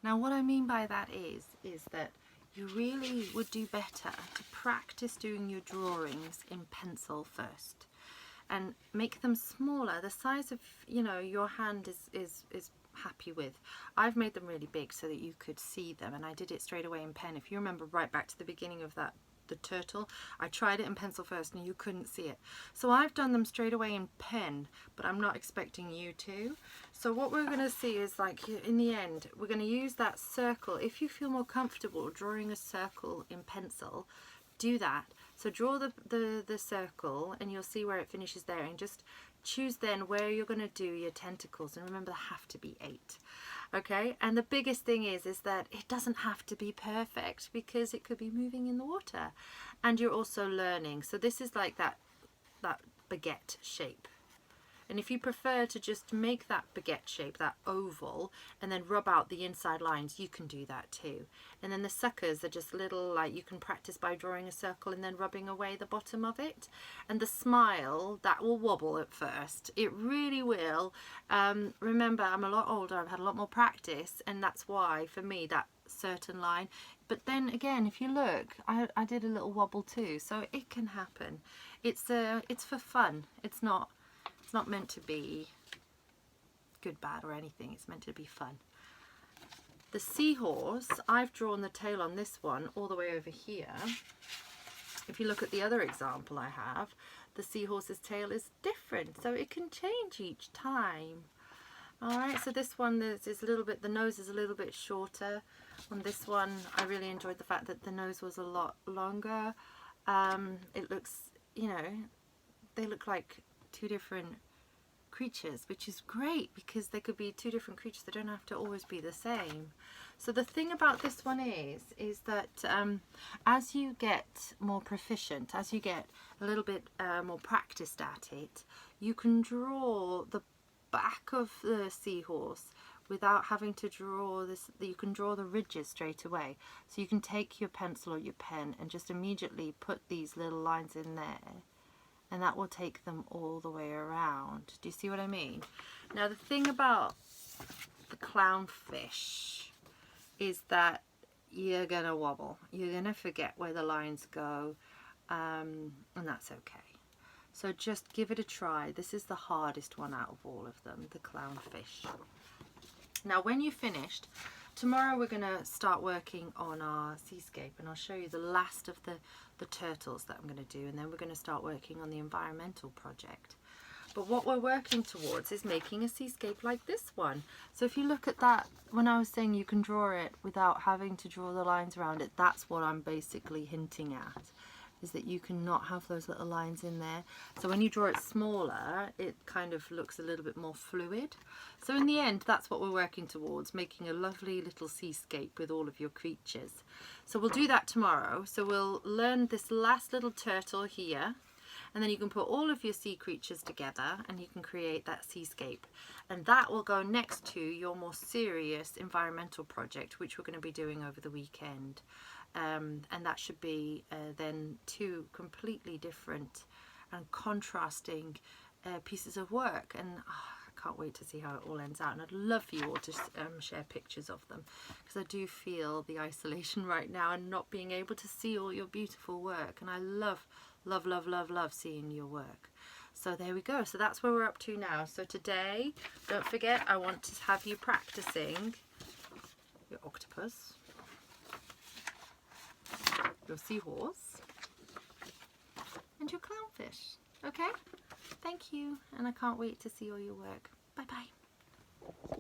Now what I mean by that is that you really would do better to practice doing your drawings in pencil first and make them smaller, the size of, you know, your hand is happy with. I've made them really big so that you could see them, and I did it straight away in pen. If you remember right back to the beginning of that, the turtle, I tried it in pencil first and you couldn't see it. So I've done them straight away in pen, but I'm not expecting you to. So what we're going to see is, like, in the end, we're going to use that circle. If you feel more comfortable drawing a circle in pencil, do that. So draw the circle and you'll see where it finishes there, and just choose then where you're going to do your tentacles, and remember they have to be 8. Okay, and the biggest thing is that it doesn't have to be perfect, because it could be moving in the water and you're also learning. So this is like that baguette shape. And if you prefer to just make that baguette shape, that oval, and then rub out the inside lines, you can do that too. And then the suckers are just little, like, you can practice by drawing a circle and then rubbing away the bottom of it. And the smile, that will wobble at first. It really will. Remember, I'm a lot older, I've had a lot more practice, and that's why, for me, that certain line. But then again, if you look, I did a little wobble too, so it can happen. It's for fun. It's not meant to be good, bad or anything. It's meant to be fun. The seahorse, I've drawn the tail on this one all the way over here. If you look at the other example I have, the seahorse's tail is different, so it can change each time. Alright, so this one is a little bit, the nose is a little bit shorter. On this one, I really enjoyed the fact that the nose was a lot longer. It looks, you know, they look like 2 different creatures, which is great, because they could be 2 different creatures. They don't have to always be the same. So the thing about this one is that as you get more proficient, as you get a little bit more practiced at it, you can draw the back of the seahorse without having to draw this. You can draw the ridges straight away. So you can take your pencil or your pen and just immediately put these little lines in there, and that will take them all the way around. Do you see what I mean? Now the thing about the clownfish is that you're gonna wobble. You're gonna forget where the lines go, and that's okay. So just give it a try. This is the hardest one out of all of them, the clownfish. Now when you're finished, tomorrow we're going to start working on our seascape, and I'll show you the last of the turtles that I'm going to do, and then we're going to start working on the environmental project. But what we're working towards is making a seascape like this one. So if you look at that, when I was saying you can draw it without having to draw the lines around it, that's what I'm basically hinting at, is that you cannot have those little lines in there. So when you draw it smaller, it kind of looks a little bit more fluid. So in the end, that's what we're working towards, making a lovely little seascape with all of your creatures. So we'll do that tomorrow. So we'll learn this last little turtle here, and then you can put all of your sea creatures together and you can create that seascape. And that will go next to your more serious environmental project, which we're going to be doing over the weekend. And that should be then 2 completely different and contrasting pieces of work, and I can't wait to see how it all ends out. And I'd love for you all to share pictures of them, because I do feel the isolation right now and not being able to see all your beautiful work, and I love seeing your work. So there we go. So that's where we're up to now. So today, don't forget, I want to have you practicing your octopus, your seahorse, and your clownfish. Okay? Thank you, and I can't wait to see all your work. Bye bye.